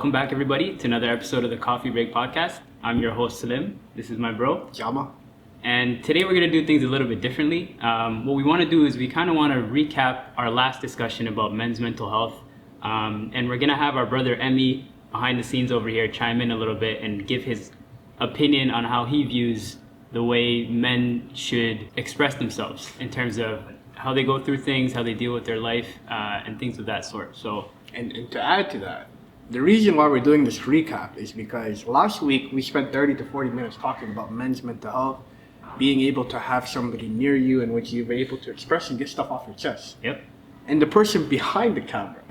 Welcome back, everybody, to another episode of the Coffee Break Podcast. I'm your host, Salim. This is my bro, Jama. And today we're going to do things a little bit differently. What we want to do is we kind of want to recap our last discussion about men's mental health. And we're going to have our brother, Emmy, behind the scenes over here, chime in a little bit and give his opinion on how he views the way men should express themselves in terms of how they go through things, how they deal with their life, and things of that sort. And to add to that, the reason why we're doing this recap is because last week we spent 30 to 40 minutes talking about men's mental health, being able to have somebody near you in which you're able to express and get stuff off your chest. Yep. And the person behind the camera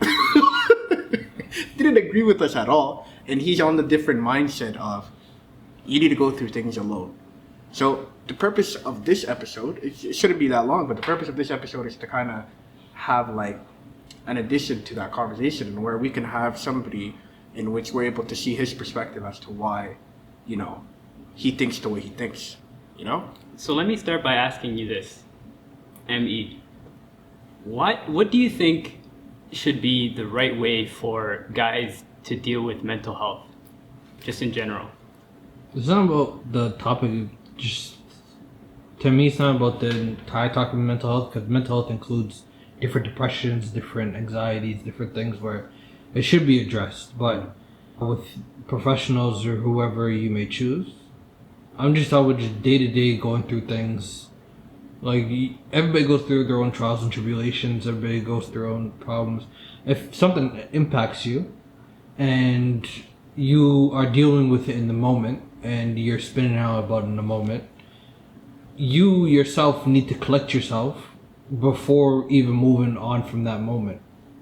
didn't agree with us at all, and he's on the different mindset of you need to go through things alone. So the purpose of this episode, it shouldn't be that long, but the purpose of this episode is to kind of have like an addition to that conversation where we can have somebody in which we're able to see his perspective as to why, he thinks the way he thinks, So let me start by asking you this, M.E. What do you think should be the right way for guys to deal with mental health, just in general? It's not about the topic, just to me it's not about the entire topic of mental health, because mental health includes different depressions, different anxieties, different things where it should be addressed. But with professionals or whoever you may choose, I'm just talking about just day-to-day going through things. Like, everybody goes through their own trials and tribulations, everybody goes through their own problems. If something impacts you and you are dealing with it in the moment and you're spinning out about it in the moment, you yourself need to collect yourself before even moving on from that moment.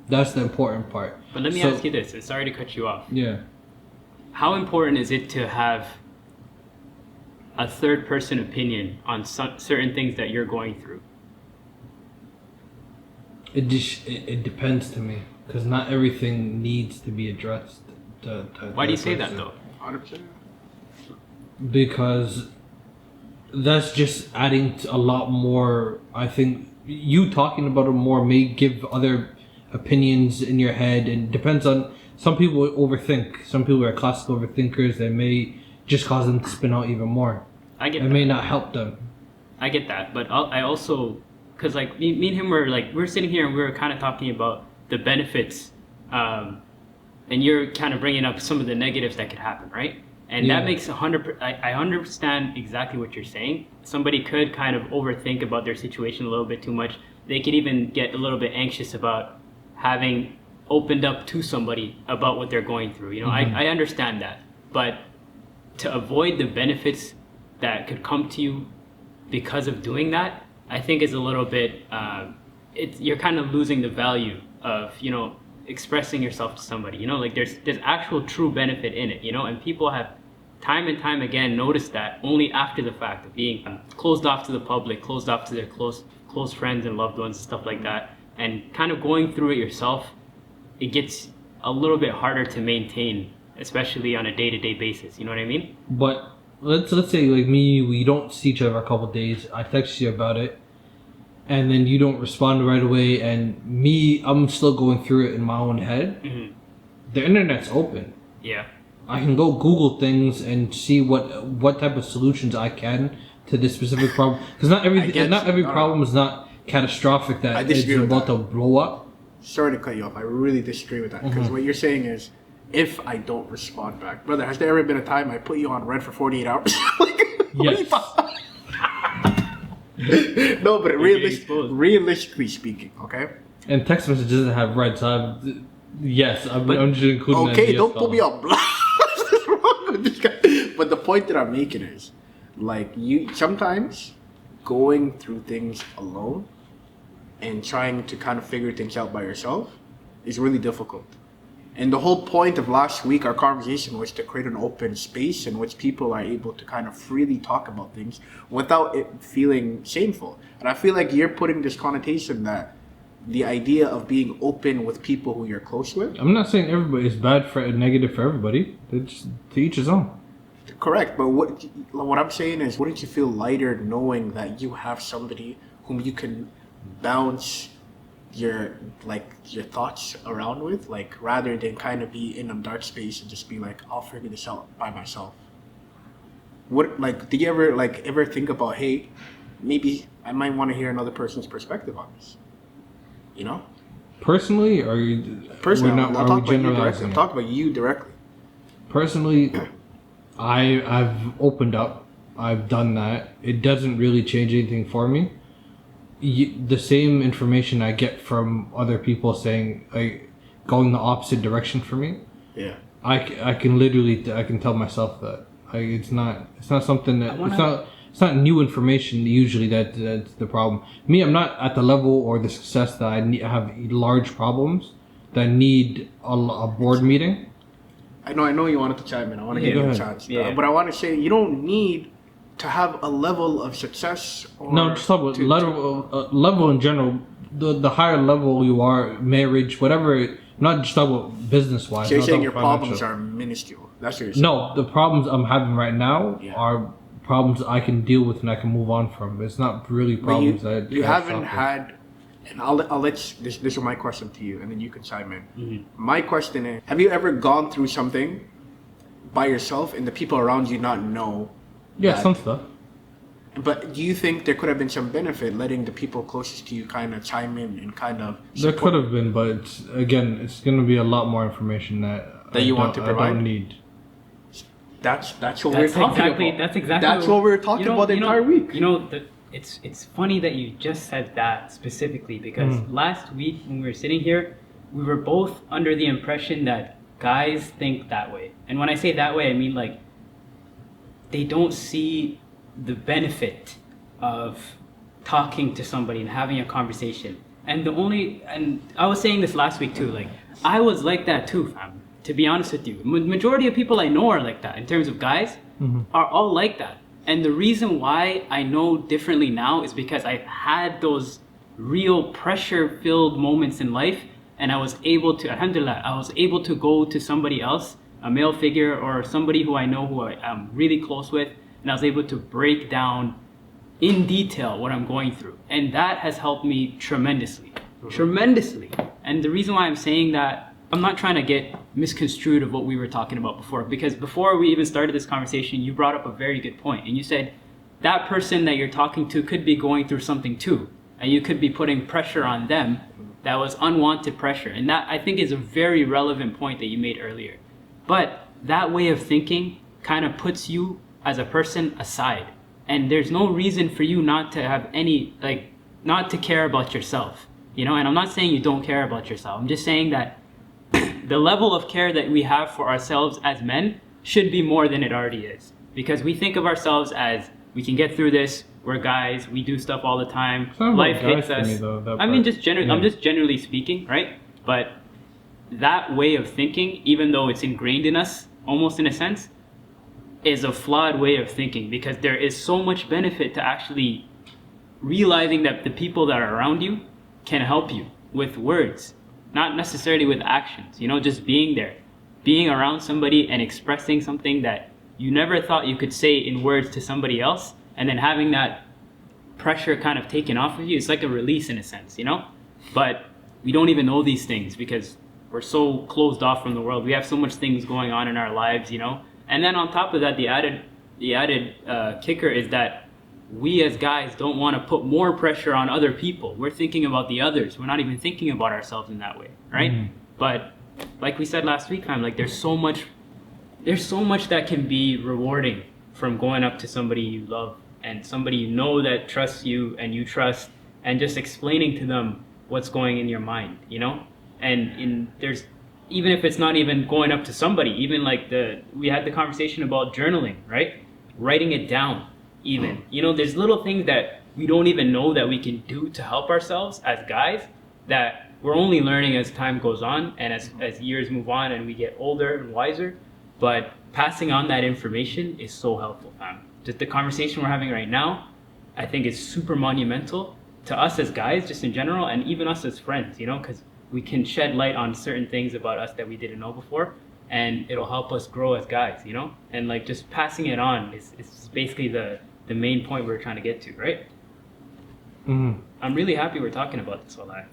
That's the important part. But let me ask you this, and sorry to cut you off. Yeah. How important is it to have a third person opinion on certain things that you're going through? It depends to me, because not everything needs to be addressed. Why do you say that though? 100%. Because that's just adding to a lot more. I think you talking about it more may give other opinions in your head, and depends on, some people overthink. Some people are classic overthinkers that may just cause them to spin out even more. I get it that. May not help them. I get that, but I also, because like me and him we're sitting here and we're kind of talking about the benefits, and you're kind of bringing up some of the negatives that could happen, right? And that makes 100%. I understand exactly what you're saying. Somebody could kind of overthink about their situation a little bit too much. They could even get a little bit anxious about having opened up to somebody about what they're going through. I understand that, but to avoid the benefits that could come to you because of doing that, I think is a little bit. You're kind of losing the value of expressing yourself to somebody. Like there's actual true benefit in it. And people have time and time again noticed that only after the fact of being closed off to the public, closed off to their close friends and loved ones and stuff like that, and kind of going through it yourself, it gets a little bit harder to maintain, especially on a day-to-day basis. You know what I mean? But let's say like me, we don't see each other a couple of days. I text you about it, and then you don't respond right away, and me, I'm still going through it in my own head. Mm-hmm. The internet's open. Yeah. I can go Google things and see what type of solutions I can to this specific problem. Because not every problem is not catastrophic that it's about to blow up. Sorry to cut you off. I really disagree with that, because what you're saying is, if I don't respond back, brother, has there ever been a time I put you on red for 48 hours? Yes. No, but realistically speaking, okay? And text message doesn't have red, so I'm just including that. Okay, don't put me on blast. What's wrong with this guy? But the point that I'm making is, like, you sometimes going through things alone and trying to kind of figure things out by yourself is really difficult. And the whole point of last week, our conversation, was to create an open space in which people are able to kind of freely talk about things without it feeling shameful. And I feel like you're putting this connotation that the idea of being open with people who you're close with. I'm not saying everybody is bad for negative for everybody. It's to each his own. Correct, but what I'm saying is, wouldn't you feel lighter knowing that you have somebody whom you can bounce your thoughts around with, like rather than kind of be in a dark space and just be like, I'll figure this out by myself. What, like, do you ever think about, hey, maybe I might want to hear another person's perspective on this, you know? Personally, or you? Personally, We're not, I'm are we talking about you directly. generalizing? I'm talking about you directly. Personally, I've opened up. I've done that. It doesn't really change anything for me. The same information I get from other people saying, like, going the opposite direction for me. Yeah. I can literally I can tell myself that. It's not something that it's not new information usually that's the problem. Me, I'm not at the level or the success that I have large problems that need a board meeting. I know you wanted to chime in. I want to give you a chance. Yeah. But I want to say you don't need to have a level of success. Or No, just talk about level in general. The higher level you are, marriage, whatever. Not just talk about business wise. So you're saying your problems are minuscule. That's what you're saying. No, the problems I'm having right now Yeah. are problems I can deal with and I can move on from. It's not really problems that you haven't had. And I'll let this is my question to you, and then you can chime in. Mm-hmm. My question is: have you ever gone through something by yourself and the people around you not know? Yeah, that, some stuff. But do you think there could have been some benefit letting the people closest to you kind of chime in and kind of There could have been, but it's going to be a lot more information that you want to provide? I don't need. That's what we're talking about. That's exactly. That's what we're talking about the entire week. You know, it's funny that you just said that specifically because last week when we were sitting here, we were both under the impression that guys think that way, and when I say that way, I mean like they don't see the benefit of talking to somebody and having a conversation. And I was saying this last week too, like I was like that too, fam. To be honest with you, majority of people I know are like that in terms of guys are all like that. And the reason why I know differently now is because I've had those real pressure-filled moments in life, and I was able to, alhamdulillah, I was able to go to somebody else, a male figure or somebody who I know who I'm really close with, and I was able to break down in detail what I'm going through. And that has helped me tremendously. Tremendously. And the reason why I'm saying that, I'm not trying to get misconstrued of what we were talking about before, because before we even started this conversation, you brought up a very good point. And you said, that person that you're talking to could be going through something too. And you could be putting pressure on them that was unwanted pressure. And that, I think, is a very relevant point that you made earlier. But that way of thinking kind of puts you as a person aside, and there's no reason for you not to have any, like, not to care about yourself, you know. And I'm not saying you don't care about yourself, I'm just saying that the level of care that we have for ourselves as men should be more than it already is, because we think of ourselves as we can get through this, we're guys, we do stuff all the time, life hits us. I'm just generally speaking, right? But that way of thinking, even though it's ingrained in us almost in a sense, is a flawed way of thinking, because there is so much benefit to actually realizing that the people that are around you can help you with words, not necessarily with actions. You know, just being there, being around somebody and expressing something that you never thought you could say in words to somebody else, and then having that pressure kind of taken off of you. It's like a release in a sense, you know. But we don't even know these things because we're so closed off from the world. We have so much things going on in our lives, you know. And then on top of that, the added kicker is that we as guys don't want to put more pressure on other people. We're thinking about the others. We're not even thinking about ourselves in that way, right? But like we said last week, man, like there's so much that can be rewarding from going up to somebody you love and somebody you know that trusts you and you trust, and just explaining to them what's going in your mind, you know. And there's, even if it's not even going up to somebody, even like we had the conversation about journaling, right? Writing it down, even. You know, there's little things that we don't even know that we can do to help ourselves as guys that we're only learning as time goes on and as years move on and we get older and wiser. But passing on that information is so helpful, fam. Just the conversation we're having right now, I think is super monumental to us as guys, just in general, and even us as friends, you know, because we can shed light on certain things about us that we didn't know before, and it'll help us grow as guys, you know? And like just passing it on is basically the main point we're trying to get to, right? I'm really happy we're talking about this, wallahi.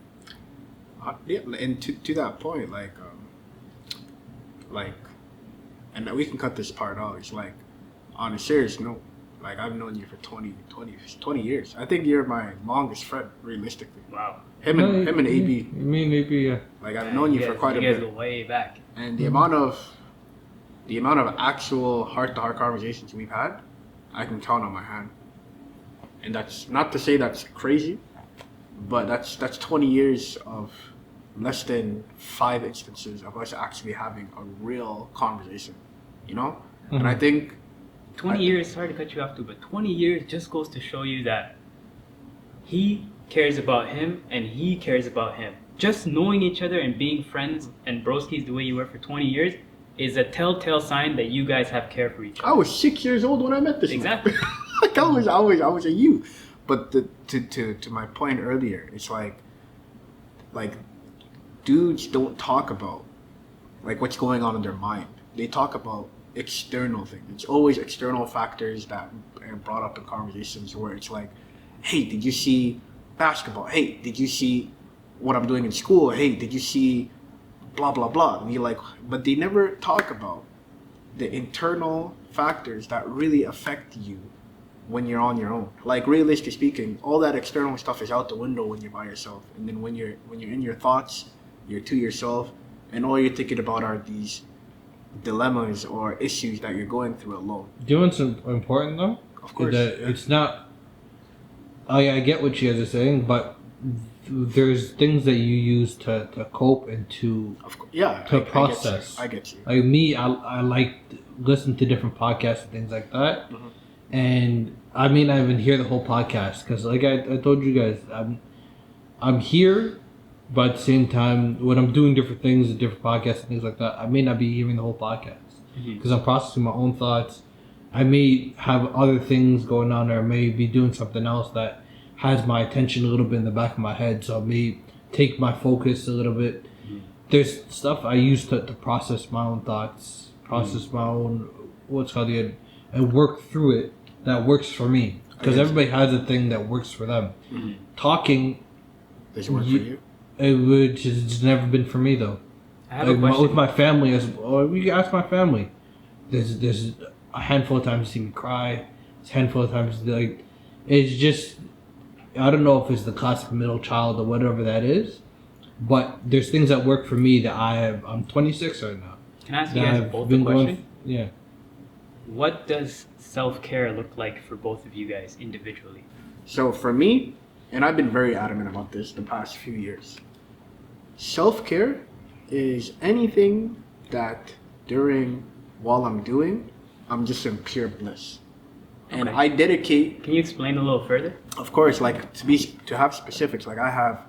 Yeah, and to that point, and we can cut this part out. It's like, on a serious note, like I've known you for 20 years. I think you're my longest friend, realistically. Wow. Him and AB. Maybe, yeah. Like I've known you for quite a You guys bit. go way back. And the amount of actual heart-to-heart conversations we've had, I can count on my hand. And that's not to say that's crazy, but that's 20 years of less than 5 instances of us actually having a real conversation, you know? Mm-hmm. And I think 20 years, sorry to cut you off too, but 20 years just goes to show you that he cares about him and he cares about him. Just knowing each other and being friends and broskies the way you were for 20 years is a telltale sign that you guys have care for each I other. was 6 years old when I met this man. Exactly. Like I was a youth. But to my point earlier, it's like dudes don't talk about like what's going on in their mind. They talk about external things. It's always external factors that are brought up in conversations where it's like, hey, did you see basketball? Hey, did you see what I'm doing in school? Hey, did you see blah blah blah? And you're like, but they never talk about the internal factors that really affect you when you're on your own. Like realistically speaking, all that external stuff is out the window when you're by yourself. And then when you're in your thoughts, you're to yourself, and all you're thinking about are these dilemmas or issues that you're going through alone. Do you know what's important though? Of course. That Yeah. it's not. I get what you guys are saying, but there's things that you use to cope and to Of course. Yeah. to process. I get you. Like me, I like listen to different podcasts and things like that. Mhm. And I may not even hear the whole podcast because, like I told you guys, I'm here, but at the same time, when I'm doing different things, different podcasts and things like that, I may not be hearing the whole podcast because I'm processing my own thoughts. I may have other things going on, or I may be doing something else that has my attention a little bit in the back of my head, so I may take my focus a little bit. There's stuff I use to process my own thoughts, process my own and work through it that works for me. Because everybody has a thing that works for them. Talking, Does it work for you? it's never been for me though. I have a question. With my family, you can ask my family. There's a handful of times you see me cry. There's a handful of times like it's just I don't know if it's the classic middle child or whatever that is, but there's things that work for me that I'm 26 right now. Can I ask you guys both a question? Yeah. What does self-care look like for both of you guys individually? So for me, and I've been very adamant about this the past few years, self-care is anything that while I'm doing, I'm just in pure bliss. And Okay. I dedicate, Can you explain a little further? of course, like to have specifics, like I have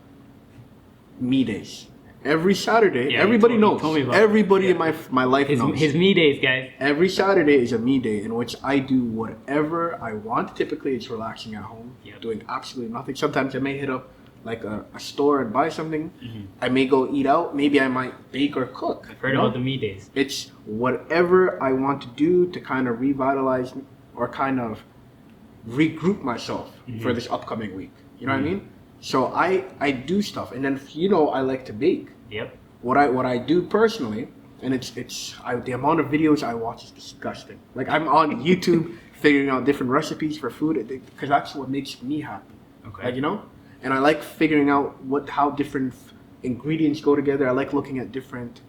me days. Every Saturday, Yeah, everybody you knows. told me about Everybody that. in my life knows. His me days, guys. Every Saturday is a me day in which I do whatever I want. Typically, it's relaxing at home, Yep. doing absolutely nothing. Sometimes I may hit up like a store and buy something. Mm-hmm. I may go eat out. Maybe I might bake or cook. I've heard you know? about the me days. It's whatever I want to do to kind of revitalize or kind of regroup myself for this upcoming week. You know what I mean? So I do stuff, and then I like to bake. Yep. What I do personally, and the amount of videos I watch is disgusting. Like I'm on YouTube figuring out different recipes for food because that's what makes me happy. Okay. Like and I like figuring out how different ingredients go together. I like looking at different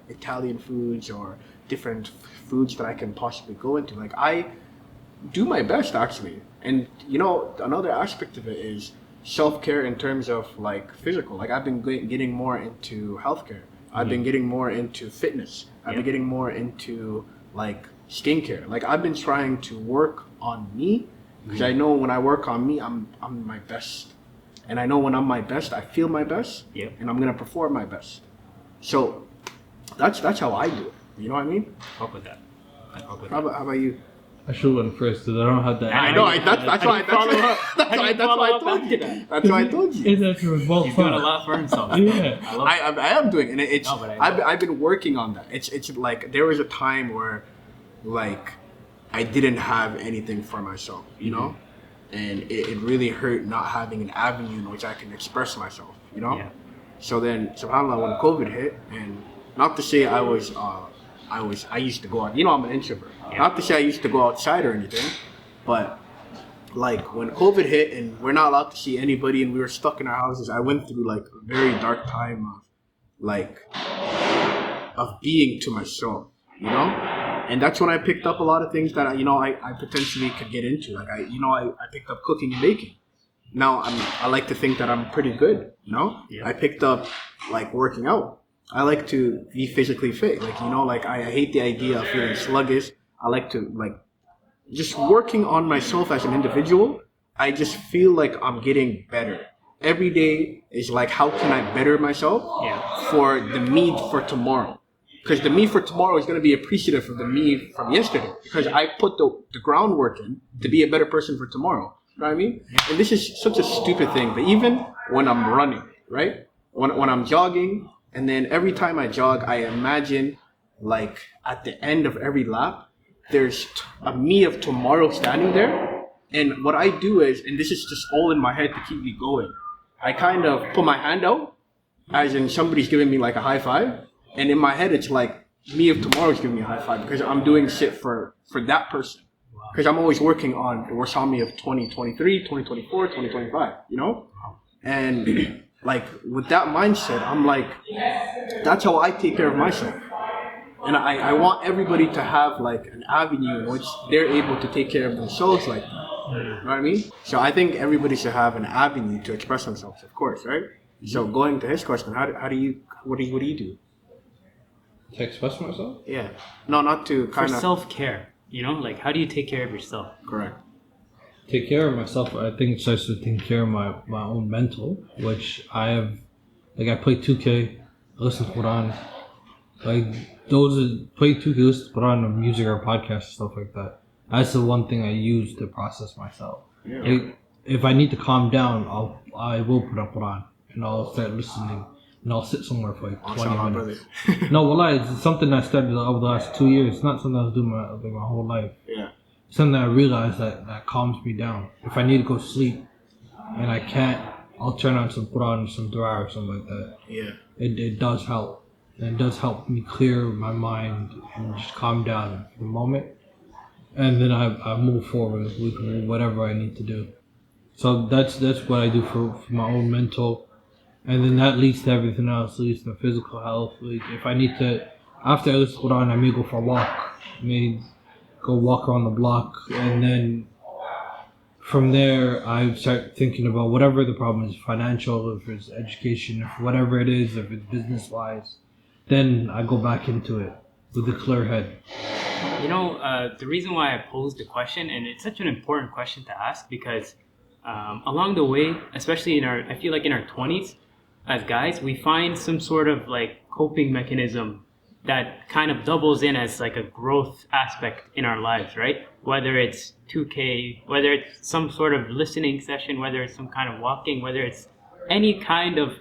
Italian foods or different foods that I can possibly go into. Like I do my best actually, and another aspect of it is self-care in terms of like physical. Like I've been getting more into healthcare. I've been getting more into fitness. I've been getting more into like skincare. Like I've been trying to work on me because I know when I work on me, I'm my best. And I know when I'm my best, I feel my best. Yep. And I'm gonna perform my best. So that's how I do it. You know what I mean? Fuck with that. I fuck with How that. about you? I should have went first because I don't have that. I know. That's why I told you. That's why I told you. It's actually both He's doing a lot for himself. Yeah. I love it. I am doing it. And it's No, but I know. I've been working on that. It's like there was a time where like I didn't have anything for myself, and it really hurt not having an avenue in which I can express myself, Yeah. So then, subhanAllah, when COVID hit, and not to say I used to go out, I'm an introvert. Yeah. Not to say I used to go outside or anything, but like when COVID hit and we're not allowed to see anybody and we were stuck in our houses, I went through like a very dark time of being to myself, And that's when I picked up a lot of things that I potentially could get into. Like I picked up cooking and baking. Now I like to think that I'm pretty good, Yeah. I picked up like working out. I like to be physically fit. Like, I hate the idea of feeling sluggish. I like to just working on myself as an individual. I just feel like I'm getting better. Every day is like, how can I better myself for the me for tomorrow? Because the me for tomorrow is going to be appreciative of the me from yesterday. Because I put the groundwork in to be a better person for tomorrow. You know what I mean? And this is such a stupid thing. But even when I'm running, right? When I'm jogging, and then every time I jog, I imagine like at the end of every lap, there's a me of tomorrow standing there. And what I do is, and this is just all in my head to keep me going, I kind of put my hand out, as in somebody's giving me like a high five. And in my head, it's like me of tomorrow is giving me a high five because I'm doing shit for that person. Because I'm always working on the worst me of 2023, 2024, 2025, And like with that mindset, I'm like, that's how I take care of myself. And I want everybody to have like an avenue in which they're able to take care of themselves like that. You know what I mean? So I think everybody should have an avenue to express themselves, of course, right? So going to his question, what do you do? To express myself? Yeah. No, not to kind For of self-care, like how do you take care of yourself? Correct. Take care of myself, I think it starts with taking care of my own mental, which I have, like I play 2K, I listen to Quran, like play 2K, listen to Quran, music or podcasts, stuff like that. That's the one thing I use to process myself. Yeah. Like, if I need to calm down, I will put up Quran and I'll start listening and I'll sit somewhere for like 20 minutes. No, wallah, it's something I started over the last 2 years. It's not something I was doing my whole life. Yeah. Something I realized that calms me down. If I need to go sleep and I can't, I'll turn on some Quran, some dua or something like that. Yeah. It does help. And it does help me clear my mind and just calm down for the moment. And then I move forward with whatever I need to do. So that's what I do for my own mental. And then that leads to everything else, leads to physical health. Like if I need to, after I listen to Quran, I may go for a walk. I may go walk around the block. And then from there, I start thinking about whatever the problem is, financial, if it's education, if whatever it is, if it's business-wise. Then I go back into it with a clear head. The reason why I posed the question, and it's such an important question to ask, because along the way, especially I feel like in our 20s, as guys, we find some sort of like coping mechanism that kind of doubles in as like a growth aspect in our lives, right? Whether it's 2K, whether it's some sort of listening session, whether it's some kind of walking, whether it's any kind of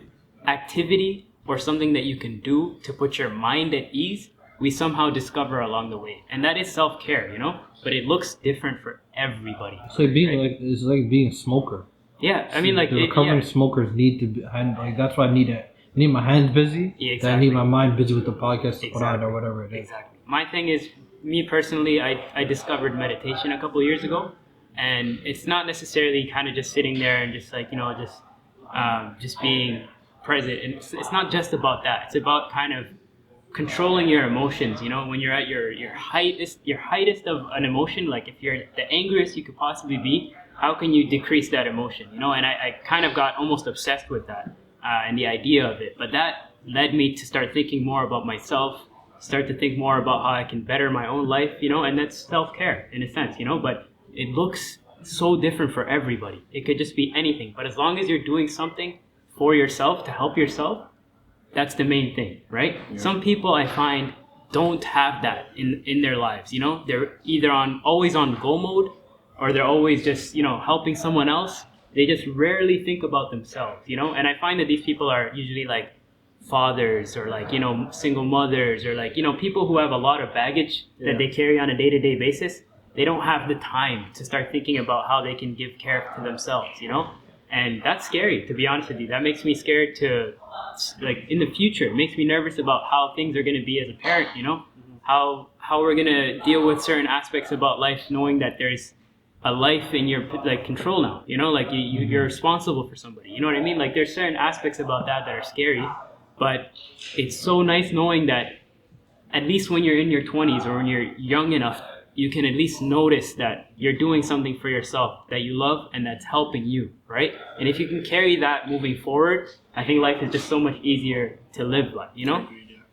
activity or something that you can do to put your mind at ease, we somehow discover along the way. And that is self-care, But it looks different for everybody. It's like being right? it's like being a smoker. Yeah, I mean, like the recovering smokers need to be, like that's why I need my hands busy. Yeah, exactly. Then I need my mind busy with the podcast, the Exactly. Quran, or whatever it is. Exactly. My thing is, me personally, I discovered meditation a couple of years ago, and it's not necessarily kind of just sitting there and just like just being present. And it's not just about that. It's about kind of controlling your emotions. When you're at your heightest of an emotion, like if you're the angriest you could possibly be, how can you decrease that emotion? And I kind of got almost obsessed with that and the idea of it. But that led me to start thinking more about myself, start to think more about how I can better my own life, and that's self-care in a sense, But it looks so different for everybody. It could just be anything. But as long as you're doing something for yourself to help yourself, that's the main thing, right? Yeah. Some people I find don't have that in their lives, They're either always on go mode, or they're always just, helping someone else. They just rarely think about themselves, And I find that these people are usually like fathers or like, single mothers or like, people who have a lot of baggage that they carry on a day-to-day basis. They don't have the time to start thinking about how they can give care to themselves, And that's scary, to be honest with you. That makes me scared to, like, in the future. It makes me nervous about how things are going to be as a parent, you know? How we're going to deal with certain aspects about life, knowing that there's a life in your, like, control now, you know? Like, you're responsible for somebody, you know what I mean? Like, there's certain aspects about that are scary, but it's so nice knowing that at least when you're in your 20s or when you're young enough, you can at least notice that you're doing something for yourself that you love and that's helping you, right? And if you can carry that moving forward, I think life is just so much easier to live life, you know?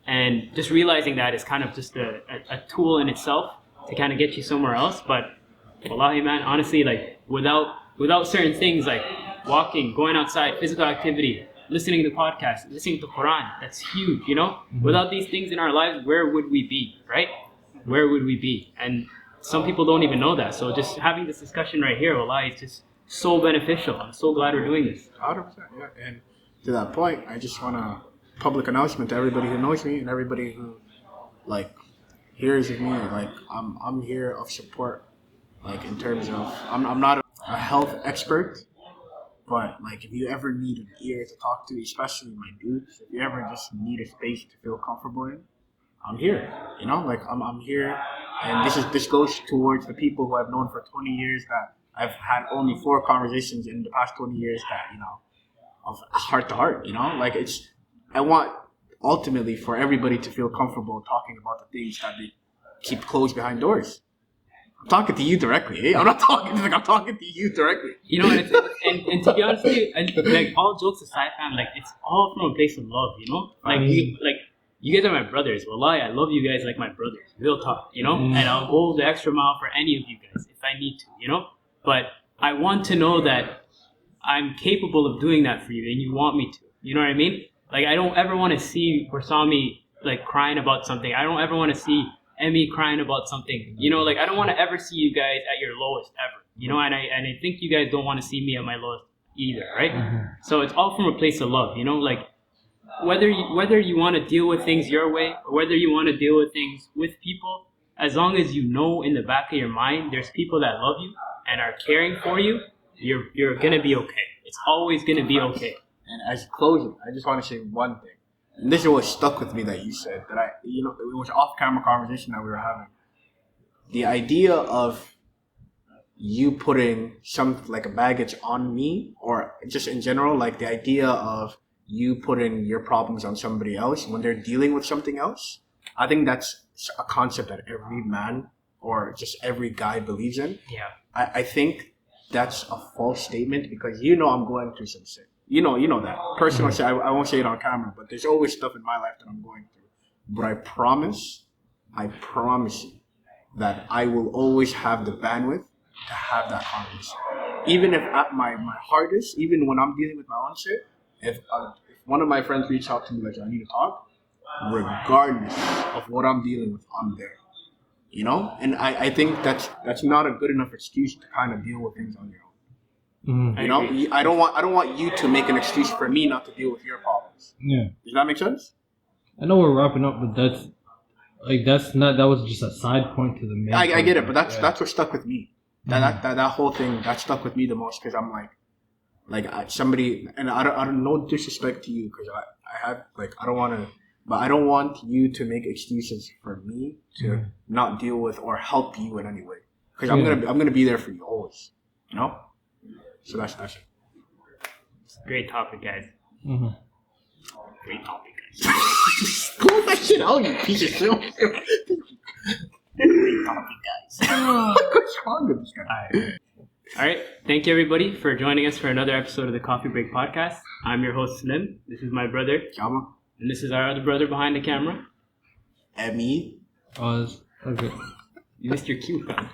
And just realizing that is kind of just a tool in itself to kind of get you somewhere else. But wallahi, man, honestly, like without certain things like walking, going outside, physical activity, listening to podcasts, listening to Quran, that's huge, you know? Without these things in our lives, where would we be, right? Where would we be? And some people don't even know that. So just having this discussion right here, wallahi, it's just so beneficial. I'm so glad we're doing this. 100%, yeah. And to that point, I just want to public announcement to everybody who knows me and everybody who, like, hears of me. Like, I'm here of support. Like, in terms of, I'm not a health expert, but, like, if you ever need an ear to talk to, especially my dudes, if you ever just need a space to feel comfortable in, I'm here, you know, like I'm here, and this goes towards the people who I've known for 20 years that I've had only 4 conversations in the past 20 years that, you know, of heart to heart, you know, like I want ultimately for everybody to feel comfortable talking about the things that they keep closed behind doors. I'm talking to you directly, eh? I'm talking to you directly. You know, and to be honest with you, and like all jokes aside, fam, like it's all from a place of love, you know, you guys are my brothers. Wallahi, I love you guys like my brothers. Real talk, you know? And I'll go the extra mile for any of you guys if I need to, you know? But I want to know that I'm capable of doing that for you and you want me to. You know what I mean? Like, I don't ever want to see Warsami, like, crying about something. I don't ever want to see Emmy crying about something. You know, like, I don't want to ever see you guys at your lowest ever. You know, and I think you guys don't want to see me at my lowest either, right? So it's all from a place of love, you know? Like, whether you want to deal with things your way or whether you want to deal with things with people, as long as you know in the back of your mind there's people that love you and are caring for you, you're gonna be okay. It's always gonna be okay. And as closing, I just want to say one thing. And this is what stuck with me that you said, that it was off-camera conversation that we were having. The idea of you putting some, like, a baggage on me, or just in general, like the idea of you putting your problems on somebody else when they're dealing with something else, I think that's a concept that every man or just every guy believes in. Yeah. I think that's a false statement because, you know, I'm going through some shit. You know that. Personally, I won't say it on camera, but there's always stuff in my life that I'm going through. But I promise you that I will always have the bandwidth to have that conversation. Even if at my hardest, even when I'm dealing with my own shit, if one of my friends reaches out to me like, I need to talk, regardless of what I'm dealing with, I'm there. You know? And I think that's not a good enough excuse to kind of deal with things on your own. You know? I don't want you to make an excuse for me not to deal with your problems. Yeah. Does that make sense? I know we're wrapping up, but that was just a side point to the main. I get it, but that's what stuck with me. That whole thing that stuck with me the most because I'm like somebody, and I don't no disrespect to you because I have like I don't want to, but I don't want you to make excuses for me to not deal with or help you in any way because I'm gonna be there for you always, you know. So that's it. Great topic, guys. Great topic, guys. Pull that shit out, you piece of shit. Great topic, guys. What's wrong with this guy? All right. Thank you, everybody, for joining us for another episode of the Coffee Break Podcast. I'm your host, Slim. This is my brother, Jama. And this is our other brother behind the camera. Emmy. Okay. You missed your cue, fam.